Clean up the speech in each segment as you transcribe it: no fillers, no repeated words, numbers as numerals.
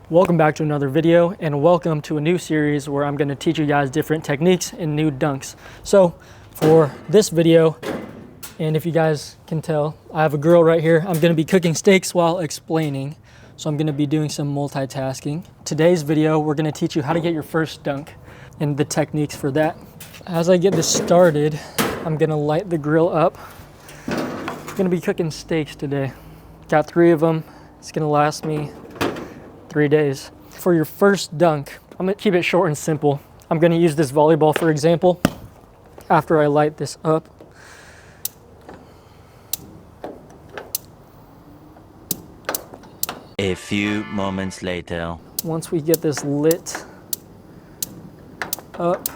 Welcome back to another video, and welcome to a new series where I'm going to teach you guys different techniques and new dunks. So for this video, and if you guys can tell, I have a grill right here. I'm going to be cooking steaks while explaining, so I'm going to be doing some multitasking. Today's video, we're going to teach you how to get your first dunk and the techniques for that. As I get this started, I'm going to light the grill up. I'm going to be cooking steaks today. Got 3 of them. It's going to last me 3 days. For your first dunk, I'm gonna keep it short and simple. I'm gonna use this volleyball for example. After I light this up, a few moments later. Once we get this lit up,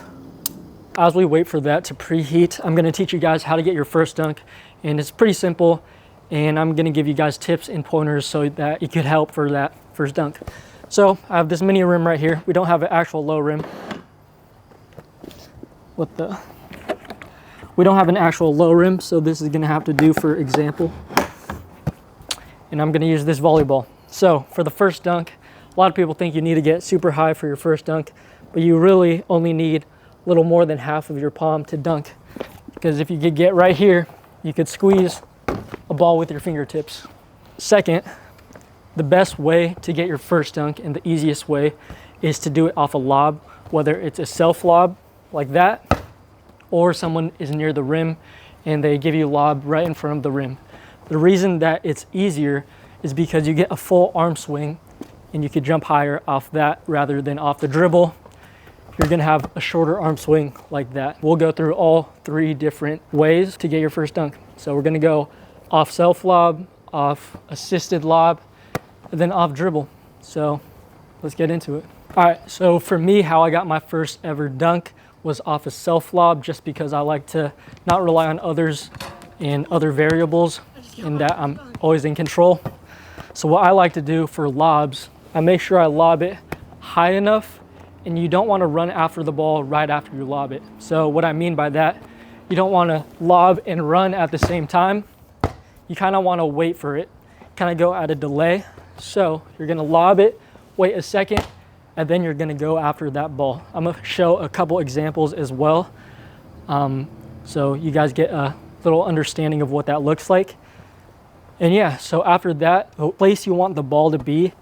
as we wait for that to preheat, I'm gonna teach you guys how to get your first dunk, and it's pretty simple, and I'm gonna give you guys tips and pointers so that it could help for that first dunk. So I have this mini rim right here. We don't have an actual low rim. We don't have an actual low rim, so this is gonna have to do for example. And I'm gonna use this volleyball. So for the first dunk, a lot of people think you need to get super high for your first dunk, but you really only need a little more than half of your palm to dunk. Because if you could get right here, you could squeeze a ball with your fingertips. Second, the best way to get your first dunk and the easiest way is to do it off a lob, whether it's a self-lob like that, or someone is near the rim and they give you a lob right in front of the rim. The reason that it's easier is because you get a full arm swing and you could jump higher off that rather than off the dribble. You're gonna have a shorter arm swing like that. We'll go through all 3 different ways to get your first dunk. So we're gonna go off self-lob, off assisted lob, and then off dribble. So let's get into it. All right, so for me, how I got my first ever dunk was off a self-lob, just because I like to not rely on others and other variables, and that I'm always in control. So what I like to do for lobs, I make sure I lob it high enough, and you don't want to run after the ball right after you lob it. So what I mean by that, you don't want to lob and run at the same time. You kind of want to wait for it, kind of go at a delay. So you're gonna lob it, wait a second, and then you're gonna go after that ball. I'm gonna show a couple examples as well, so you guys get a little understanding of what that looks like. And yeah, so after that, the place you want the ball to be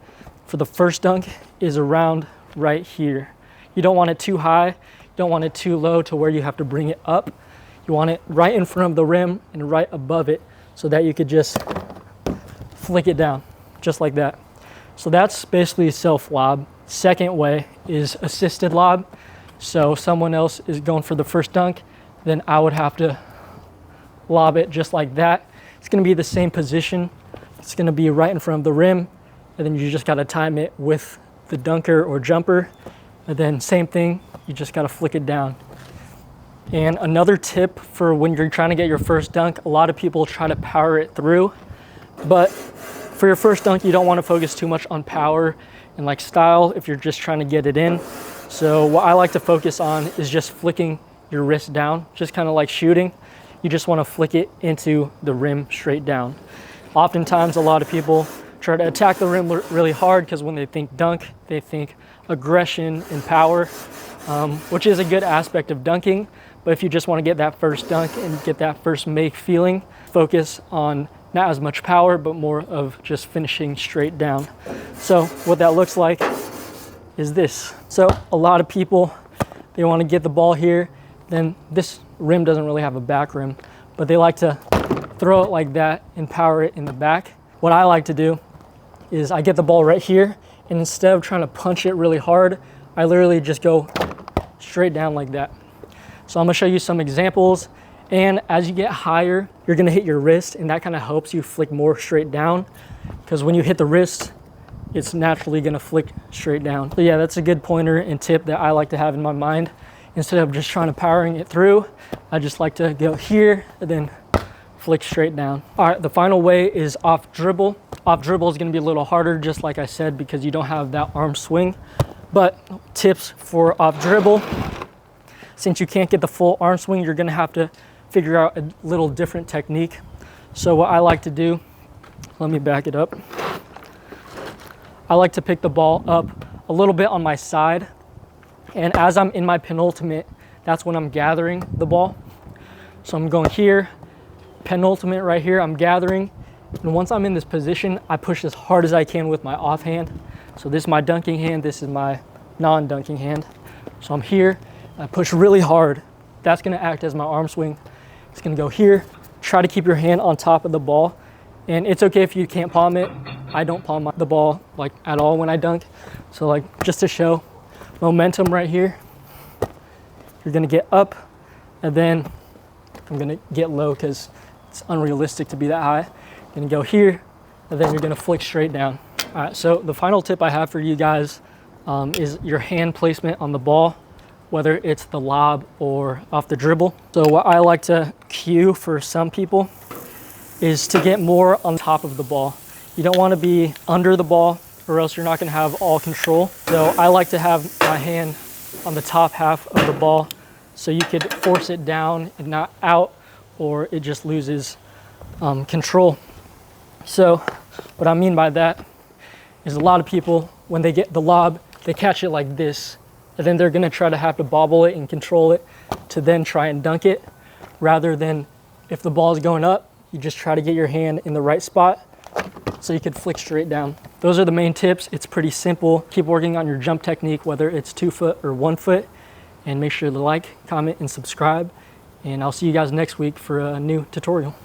for the first dunk is around right here. You don't want it too high, you don't want it too low to where you have to bring it up. You want it right in front of the rim and right above it so that you could just flick it down. Just like that. So that's basically self-lob. Second way is assisted lob. So someone else is going for the first dunk, then I would have to lob it just like that. It's gonna be the same position. It's gonna be right in front of the rim, and then you just gotta time it with the dunker or jumper. And then same thing, you just gotta flick it down. And another tip for when you're trying to get your first dunk, a lot of people try to power it through, but for your first dunk, you don't want to focus too much on power and like style if you're just trying to get it in. So what I like to focus on is just flicking your wrist down, just kind of like shooting. You just want to flick it into the rim straight down. Oftentimes, a lot of people try to attack the rim really hard because when they think dunk, they think aggression and power, which is a good aspect of dunking. But if you just want to get that first dunk and get that first make feeling, focus on not as much power, but more of just finishing straight down. So what that looks like is this. So a lot of people, they want to get the ball here, then this rim doesn't really have a back rim, but they like to throw it like that and power it in the back. What I like to do is I get the ball right here, and instead of trying to punch it really hard, I literally just go straight down like that. So I'm gonna show you some examples. And as you get higher, you're gonna hit your wrist, and that kind of helps you flick more straight down, because when you hit the wrist, it's naturally gonna flick straight down. So yeah, that's a good pointer and tip that I like to have in my mind. Instead of just trying to powering it through, I just like to go here and then flick straight down. All right, the final way is off dribble. Off dribble is gonna be a little harder, just like I said, because you don't have that arm swing. But tips for off dribble, since you can't get the full arm swing, you're gonna have to figure out a little different technique. So what I like to do, let me back it up. I like to pick the ball up a little bit on my side. And as I'm in my penultimate, that's when I'm gathering the ball. So I'm going here, penultimate right here, I'm gathering. And once I'm in this position, I push as hard as I can with my offhand. So this is my dunking hand, this is my non-dunking hand. So I'm here, I push really hard. That's gonna act as my arm swing. It's gonna go here. Try to keep your hand on top of the ball. And it's okay if you can't palm it. I don't palm the ball like at all when I dunk. So like just to show momentum right here, you're gonna get up and then I'm gonna get low because it's unrealistic to be that high. You're gonna go here and then you're gonna flick straight down. All right, so the final tip I have for you guys is your hand placement on the ball, whether it's the lob or off the dribble. So what I like to cue for some people is to get more on top of the ball. You don't want to be under the ball or else you're not going to have all control. So I like to have my hand on the top half of the ball so you could force it down and not out, or it just loses control. So what I mean by that is a lot of people, when they get the lob, they catch it like this, and then they're going to try to have to bobble it and control it to then try and dunk it, rather than if the ball is going up, you just try to get your hand in the right spot so you could flick straight down. Those are the main tips. It's pretty simple. Keep working on your jump technique, whether it's 2 foot or 1 foot, and make sure to like, comment, and subscribe. And I'll see you guys next week for a new tutorial.